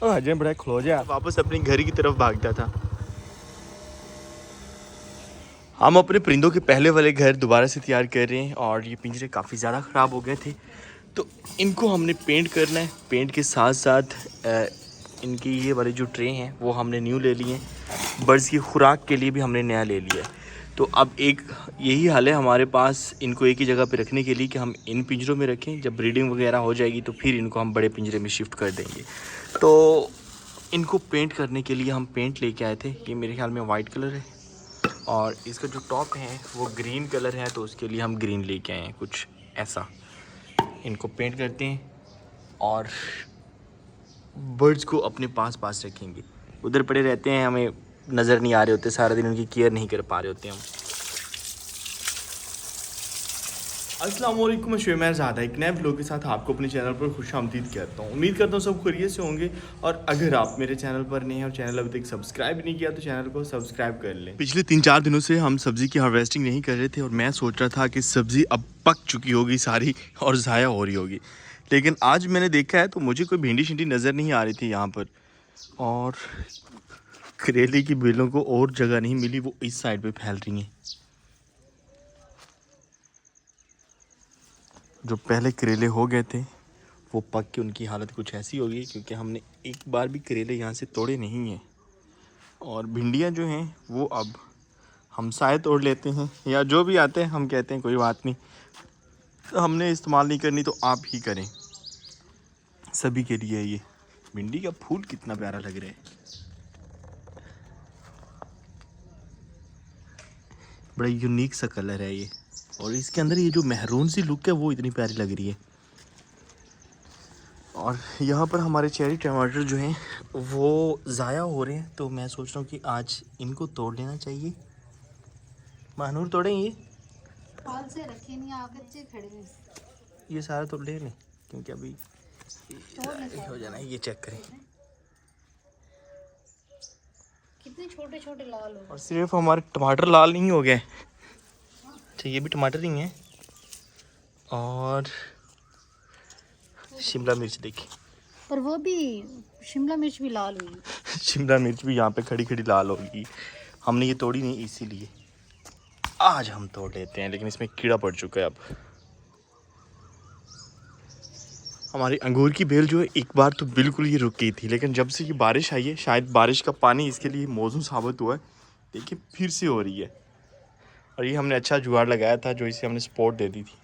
अजय बड़ा खलो जा वापस अपने घर की तरफ भागता था। हम अपने परिंदों के पहले वाले घर दोबारा से तैयार कर रहे हैं और ये पिंजरे काफ़ी ज़्यादा ख़राब हो गए थे, तो इनको हमने पेंट करना है। पेंट के साथ साथ इनकी ये वाले जो ट्रे हैं वो हमने न्यू ले लिए हैं। बर्ड्स की खुराक के लिए भी हमने नया ले लिया है। तो अब एक यही हाल है हमारे पास इनको एक ही जगह पे रखने के लिए कि हम इन पिंजरों में रखें। जब ब्रीडिंग वगैरह हो जाएगी तो फिर इनको हम बड़े पिंजरे में शिफ्ट कर देंगे। तो इनको पेंट करने के लिए हम पेंट लेके आए थे। ये मेरे ख्याल में वाइट कलर है और इसका जो टॉप है वो ग्रीन कलर है, तो उसके लिए हम ग्रीन लेके आए हैं कुछ ऐसा। इनको पेंट करते हैं और बर्ड्स को अपने पास रखेंगे। उधर पड़े रहते हैं, हमें नज़र नहीं आ रहे होते, सारा दिन उनकी केयर नहीं कर पा रहे होते हम। अस्सलाम वालेकुम, मैं शुएब ज़ादा एक नए व्लॉग के साथ आपको अपने चैनल पर खुशामदीद कहता हूँ। उम्मीद करता हूँ सब खैरियत से होंगे और अगर आप मेरे चैनल पर नए हैं और चैनल अभी तक सब्सक्राइब नहीं किया तो चैनल को सब्सक्राइब कर लें। पिछले 3-4 दिनों से हम सब्ज़ी की हार्वेस्टिंग नहीं कर रहे थे और मैं सोच रहा था कि सब्ज़ी अब पक चुकी होगी सारी और ज़ाया हो रही होगी, लेकिन आज मैंने देखा है तो मुझे कोई भिंडी शिंडी नज़र नहीं आ रही थी यहाँ पर। और करेले की बेलों को और जगह नहीं मिली, वो इस साइड पे फैल रही हैं। जो पहले करेले हो गए थे वो पक के उनकी हालत कुछ ऐसी हो गई क्योंकि हमने एक बार भी करेले यहाँ से तोड़े नहीं हैं। और भिंडियाँ जो हैं वो अब हम शायद तोड़ लेते हैं या जो भी आते हैं हम कहते हैं कोई बात नहीं, तो हमने इस्तेमाल नहीं करनी तो आप ही करें। सभी के लिए ये भिंडी का फूल कितना प्यारा लग रहा है, बड़ा यूनिक सा कलर है ये। और इसके अंदर ये जो महरून सी लुक है वो इतनी प्यारी लग रही है। और यहाँ पर हमारे चेरी टमाटर जो हैं वो ज़ाया हो रहे हैं, तो मैं सोच रहा हूँ कि आज इनको तोड़ लेना चाहिए। महानूर तोड़ें ये पाल से रखे नहीं आकर खड़े हैं। ये सारा तोड़ ले लें क्योंकि अभी हो जाना है। ये चेक करें, कितने छोटे छोटे लाल हो। और सिर्फ हमारे टमाटर लाल नहीं हो गए, अच्छा ये भी टमाटर ही हैं। और शिमला मिर्च देखिए, पर वो भी शिमला मिर्च भी लाल हुई। शिमला मिर्च भी यहाँ पे खड़ी खड़ी लाल होगी। हमने ये तोड़ी नहीं इसीलिए आज हम तोड़ लेते हैं, लेकिन इसमें कीड़ा पड़ चुका है। अब हमारी अंगूर की बेल जो है एक बार तो बिल्कुल ये रुक गई थी, लेकिन जब से ये बारिश आई है शायद बारिश का पानी इसके लिए मौजूद साबित हुआ है। देखिए फिर से हो रही है। और ये हमने अच्छा जुगाड़ लगाया था जो इसे हमने सपोर्ट दे दी थी,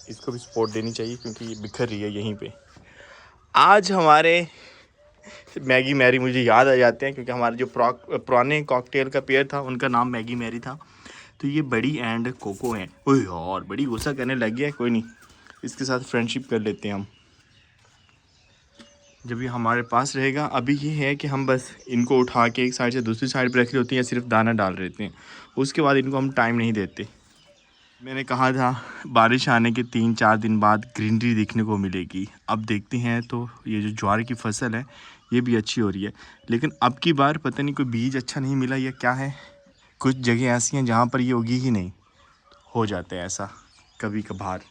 इसको भी सपोर्ट देनी चाहिए क्योंकि ये बिखर रही है यहीं पे। आज हमारे मैगी मैरी मुझे याद आ जाते हैं क्योंकि हमारे जो पुराने कॉकटेल का पेयर था उनका नाम मैगी मैरी था। तो ये बड़ी एंड कोको हैं। ओह यार बड़ी गुस्सा करने लग गया है, कोई नहीं इसके साथ फ्रेंडशिप कर लेते हैं हम जब ये हमारे पास रहेगा। अभी ये है कि हम बस इनको उठा के एक साइड से दूसरी साइड पर रख रहे होते हैं या सिर्फ दाना डाल रहे होते हैं, उसके बाद इनको हम टाइम नहीं देते। मैंने कहा था बारिश आने के 3-4 दिन बाद ग्रीनरी देखने को मिलेगी। अब देखते हैं तो ये जो ज्वार की फसल है ये भी अच्छी हो रही है, लेकिन अब की बार पता नहीं कोई बीज अच्छा नहीं मिला या क्या है। कुछ जगह ऐसी हैं जहाँ पर ये उगी ही नहीं, हो जाता है ऐसा कभी कभार।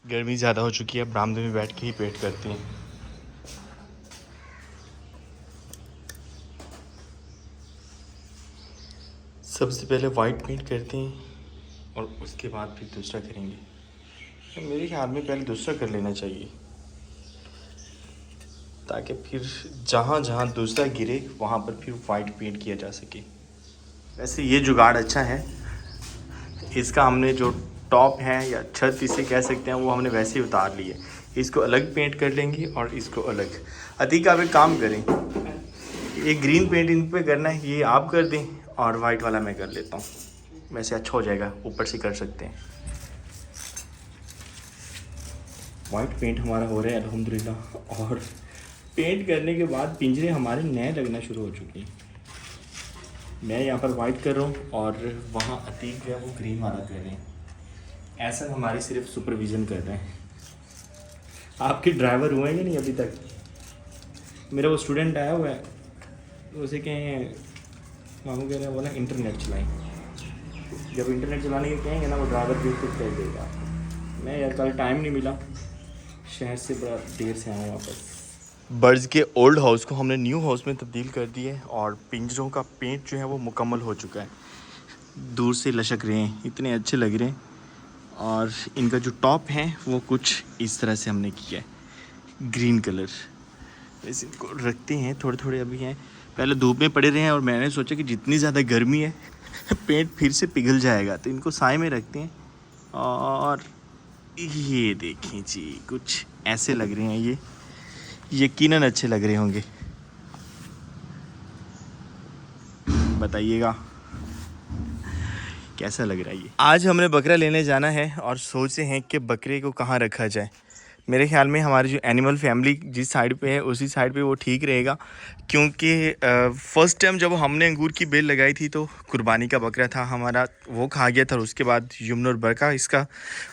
गर्मी ज़्यादा हो चुकी है, बरामदे में बैठ के ही पेट करते हैं। सबसे पहले वाइट पेंट करते हैं और उसके बाद फिर दूसरा करेंगे। तो मेरे ख्याल में पहले दूसरा कर लेना चाहिए ताकि फिर जहाँ जहाँ दूसरा गिरे वहाँ पर फिर वाइट पेंट किया जा सके। वैसे ये जुगाड़ अच्छा है, इसका हमने जो टॉप है या छत इसे कह सकते हैं वो हमने वैसे ही उतार ली है। इसको अलग पेंट कर लेंगे और इसको अलग। अतीक आप एक काम करें, ये ग्रीन पेंट इन पर करना है ये आप कर दें और वाइट वाला मैं कर लेता हूँ, वैसे अच्छा हो जाएगा, ऊपर से कर सकते हैं। वाइट पेंट हमारा हो रहा है अल्हम्दुलिल्लाह। और पेंट करने के बाद पिंजरे हमारे नए लगना शुरू हो चुके हैं। मैं यहाँ पर वाइट कर रहा हूँ और वहाँ अतीक जो है वो ग्रीन वाला कर रहे हैं। ऐसा हमारी सिर्फ सुपरविज़न कर रहे हैं। आपके ड्राइवर हुए हैं नहीं अभी तक? मेरा वो स्टूडेंट आया हुआ है, उसे कहें मामू कह रहे हैं वो ना इंटरनेट चलाएं। जब इंटरनेट चलाने के कहेंगे ना वो ड्राइवर भी खुद कर देगा। मैं यार कल टाइम नहीं मिला, शहर से बड़ा देर से आए वापस। बर्ड्स के ओल्ड हाउस को हमने न्यू हाउस में तब्दील कर दिया है और पिंजरों का पेंट जो है वो मुकम्मल हो चुका है। दूर से लचक रहे हैं, इतने अच्छे लग रहे हैं। और इनका जो टॉप है वो कुछ इस तरह से हमने किया है, ग्रीन कलर। वैसे इनको रखते हैं, थोड़े थोड़े अभी हैं, पहले धूप में पड़े रहे हैं और मैंने सोचा कि जितनी ज़्यादा गर्मी है पेंट फिर से पिघल जाएगा, तो इनको साए में रखते हैं। और ये देखें जी, कुछ ऐसे लग रहे हैं, ये यकीनन अच्छे लग रहे होंगे। बताइएगा कैसा लग रहा है ये। आज हमने बकरा लेने जाना है और सोचे हैं कि बकरे को कहाँ रखा जाए। मेरे ख्याल में हमारी जो एनिमल फैमिली जिस साइड पे है उसी साइड पे वो ठीक रहेगा, क्योंकि फ़र्स्ट टाइम जब हमने अंगूर की बेल लगाई थी तो कुर्बानी का बकरा था हमारा, वो खा गया था। और उसके बाद यमन और बरका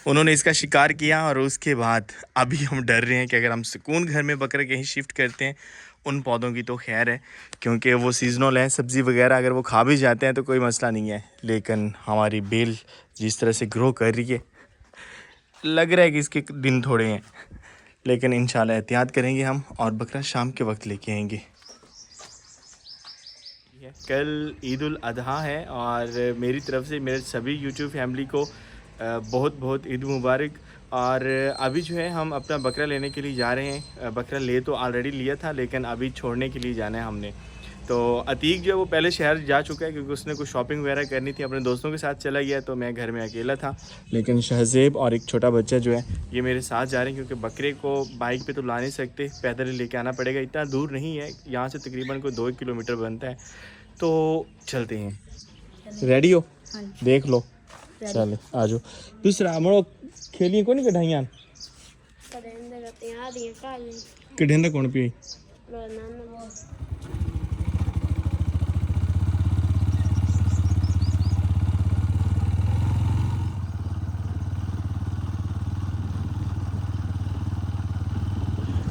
उन्होंने इसका शिकार किया। और उसके बाद अभी हम डर रहे हैं कि अगर हम सुकून घर में बकरा कहीं शिफ्ट करते हैं, उन पौधों की तो खैर है क्योंकि वो सीजनल है, सब्ज़ी वगैरह अगर वो खा भी जाते हैं तो कोई मसला नहीं है। लेकिन हमारी बेल जिस तरह से ग्रो कर रही है, लग रहा है कि इसके दिन थोड़े हैं, लेकिन इंशाल्लाह एहतियात करेंगे हम और बकरा शाम के वक्त लेके आएंगे। कल ईद उल अजहा है और मेरी तरफ से मेरे सभी यूट्यूब फैमिली को बहुत बहुत ईद मुबारक। और अभी जो है हम अपना बकरा लेने के लिए जा रहे हैं। बकरा ले तो ऑलरेडी लिया था, लेकिन अभी छोड़ने के लिए जाना है हमने। तो अतीक जो है वो पहले शहर जा चुका है क्योंकि उसने कुछ शॉपिंग वगैरह करनी थी, अपने दोस्तों के साथ चला गया, तो मैं घर में अकेला था। लेकिन शहज़ेब और एक छोटा बच्चा जो है ये मेरे साथ जा रहे हैं, क्योंकि बकरे को बाइक पे तो ला नहीं सकते, पैदल ही लेके आना पड़ेगा। इतना दूर नहीं है, यहाँ से तकरीबन कोई 2 किलोमीटर बनता है। तो चलते हैं। रेडी हो? देख लो, चले आ जाओ। दूसरा मरो खेलिए को नहीं कढ़ाइयाँ कढ़ेंदा कौन पी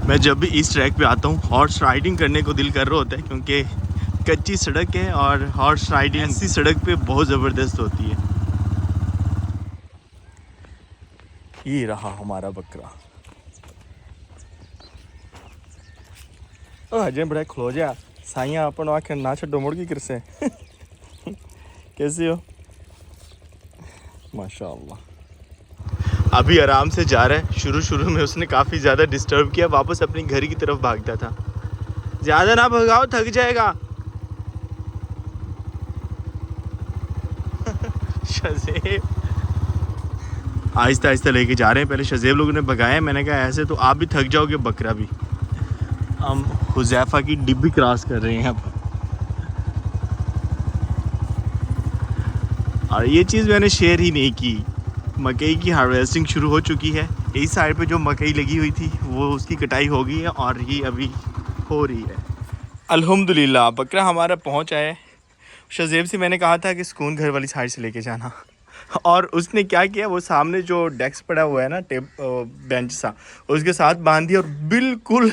मैं जब भी इस ट्रैक पे आता हूँ हॉर्स राइडिंग करने को दिल कर रहा होता है, क्योंकि कच्ची सड़क है और हॉर्स राइडिंग ऐसी सड़क पे बहुत ज़बरदस्त होती है। ये रहा हमारा बकरा। ओ हजे बड़ा खलो जा साइया अपन आखिर ना छो मुड़ की किरसे कैसे हो? माशाअल्लाह। अभी आराम से जा रहा है। शुरू में उसने काफ़ी ज़्यादा डिस्टर्ब किया, वापस अपनी घर की तरफ भागता था। ज़्यादा ना भगाओ, थक जाएगा। शज़ेब आहिस्ता आहिस्ता लेके जा रहे हैं। पहले शज़ेब लोगों ने भगाया, मैंने कहा ऐसे तो आप भी थक जाओगे, बकरा भी। हम हुज़ैफा की डिब्बी क्रॉस कर रहे हैं अब। और ये चीज़ मैंने शेयर ही नहीं की, मकई की हार्वेस्टिंग शुरू हो चुकी है। इस साइड पे जो मकई लगी हुई थी वो उसकी कटाई हो गई है और ये अभी हो रही है। अल्हम्दुलिल्लाह बकरा हमारा पहुंच आया है। शज़ेब से मैंने कहा था कि सुकून घर वाली साइड से लेके जाना, और उसने क्या किया, वो सामने जो डेस्क पड़ा हुआ है ना, बेंच सा, उसके साथ बांध दिया और बिल्कुल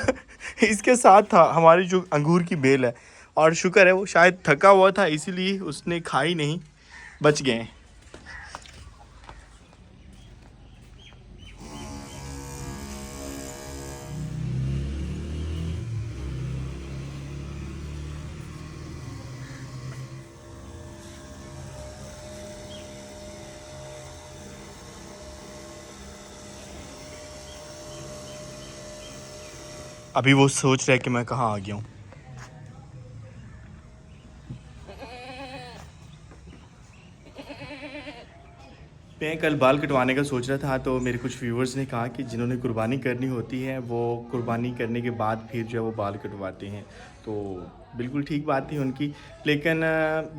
इसके साथ था हमारी जो अंगूर की बेल है। और शुक्र है वो शायद थका हुआ था, इसीलिए उसने खाई नहीं, बच गए। अभी वो सोच रहा है कि मैं कहाँ आ गया हूँ। मैं कल बाल कटवाने का सोच रहा था, तो मेरे कुछ व्यूवर्स ने कहा कि जिन्होंने कुर्बानी करनी होती है वो कुर्बानी करने के बाद फिर जो है वो बाल कटवाते हैं। तो बिल्कुल ठीक बात थी उनकी, लेकिन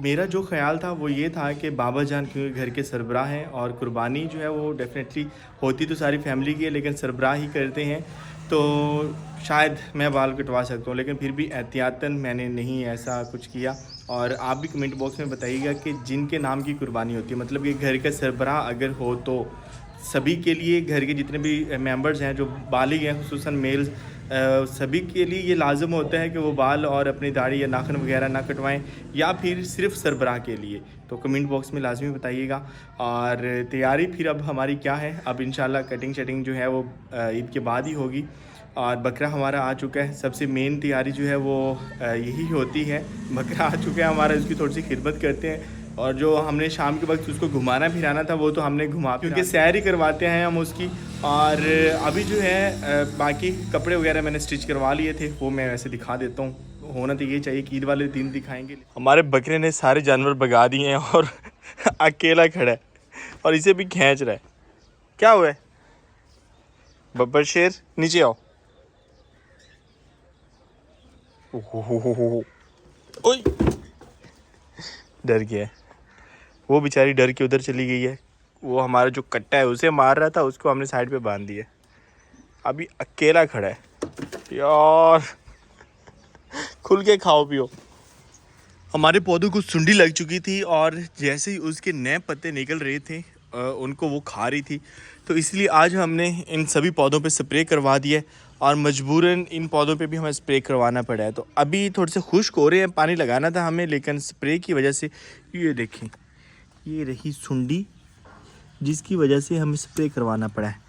मेरा जो ख्याल था वो ये था कि बाबा जान क्योंकि घर के सरबराह हैं और कुर्बानी जो है वो डेफिनेटली होती तो सारी फैमिली की है, लेकिन सरबराह ही करते हैं। तो शायद मैं बाल कटवा सकता हूँ, लेकिन फिर भी एहतियातन मैंने नहीं ऐसा कुछ किया। और आप भी कमेंट बॉक्स में बताइएगा कि जिनके नाम की कुर्बानी होती है, मतलब कि घर का सरबराह अगर हो तो सभी के लिए, घर के जितने भी मेंबर्स हैं जो बालिग हैं, खुसूसन मेल्स, सभी के लिए ये लाजम होता है कि वो बाल और अपनी दाढ़ी या नाखून वगैरह ना कटवाएं, या फिर सिर्फ सरबराह के लिए। तो कमेंट बॉक्स में लाजमी बताइएगा। और तैयारी फिर अब हमारी क्या है, अब इंशाल्लाह कटिंग शटिंग जो है वो ईद के बाद ही होगी। और बकरा हमारा आ चुका है। सबसे मेन तैयारी जो है वो यही होती है। बकरा आ चुका है हमारा, उसकी थोड़ी सी खिदमत करते हैं। और जो हमने शाम के वक्त उसको घुमाना फिराना था वो तो हमने घुमा, क्योंकि सैर ही करवाते हैं हम उसकी। और अभी जो है बाकी कपड़े वगैरह मैंने स्टिच करवा लिए थे, वो मैं वैसे दिखा देता हूँ। होना तो ये चाहिए कि ईद वाले दिन दिखाएंगे। हमारे बकरे ने सारे जानवर भगा दिए हैं और अकेला खड़ा है और इसे भी खींच रहा है। क्या हुआ है बब्बर शेर, नीचे आओ। ओए, डर गया है वो, बेचारी डर के उधर चली गई है। वो हमारा जो कट्टा है उसे मार रहा था, उसको हमने साइड पे बांध दिया। अभी अकेला खड़ा है यार। खुल के खाओ पियो। हमारे पौधों को सुंडी लग चुकी थी और जैसे ही उसके नए पत्ते निकल रहे थे उनको वो खा रही थी। तो इसलिए आज हमने इन सभी पौधों पे स्प्रे करवा दिया और मजबूरन इन पौधों पे भी हमें स्प्रे करवाना पड़ा है। तो अभी थोड़े से खुश्क हो रहे हैं, पानी लगाना था हमें, लेकिन स्प्रे की वजह से ये देखें, ये रही सुंडी जिसकी वजह से हमें स्प्रे करवाना पड़ा है।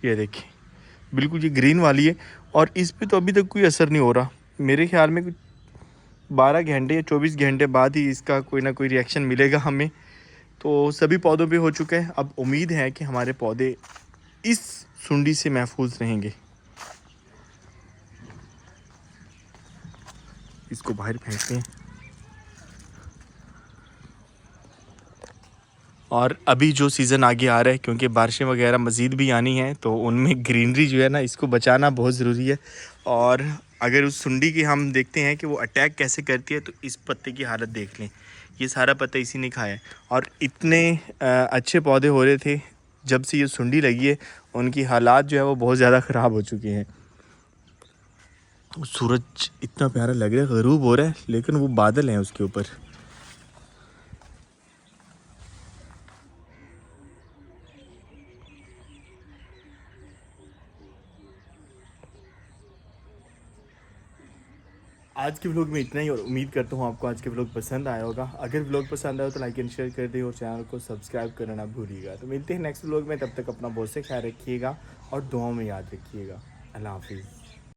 ये देखें बिल्कुल ये ग्रीन वाली है और इस पे तो अभी तक कोई असर नहीं हो रहा। मेरे ख्याल में 12 घंटे या 24 घंटे बाद ही इसका कोई ना कोई रिएक्शन मिलेगा हमें। तो सभी पौधों पे हो चुका है। अब उम्मीद है कि हमारे पौधे इस सुंडी से महफूज रहेंगे। इसको बाहर फेंकते हैं। और अभी जो सीज़न आगे आ रहा है, क्योंकि बारिशें वगैरह मज़ीद भी आनी हैं, तो उनमें ग्रीनरी जो है ना, इसको बचाना बहुत ज़रूरी है। और अगर उस सुंडी की हम देखते हैं कि वो अटैक कैसे करती है, तो इस पत्ते की हालत देख लें। ये सारा पत्ता इसी ने खाया है और इतने अच्छे पौधे हो रहे थे। जब से ये सुंडी लगी है उनकी हालात जो है वो बहुत ज़्यादा ख़राब हो चुके हैं। सूरज इतना प्यारा लग रहा है, ग़रूब हो रहा है, लेकिन वो बादल हैं उसके ऊपर। आज के व्लॉग में इतना ही और उम्मीद करता हूँ आपको आज के व्लॉग पसंद आया होगा। अगर व्लॉग पसंद आया तो लाइक एंड शेयर कर दें और चैनल को सब्सक्राइब करना ना भूलिएगा। तो मिलते हैं नेक्स्ट व्लॉग में, तब तक अपना बहुत से ख्याल रखिएगा और दुआओं में याद रखिएगा। अल्लाह हाफिज़।